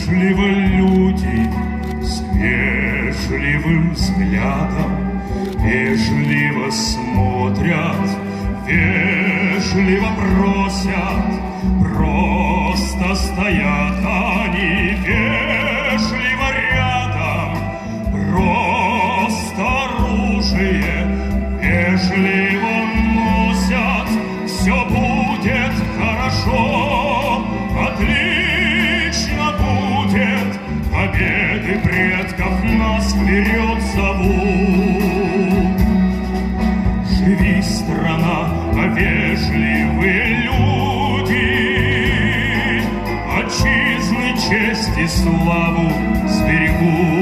Вежливо люди с вежливым взглядом, вежливо смотрят, вежливо просят, просто стоят они вежливо рядом, просто оружие вежливо носят. Все будет хорошо, отлично будет, победы предков нас вперед зовут. Живи, страна, а вежливые люди, отчизны честь и славу сберегут.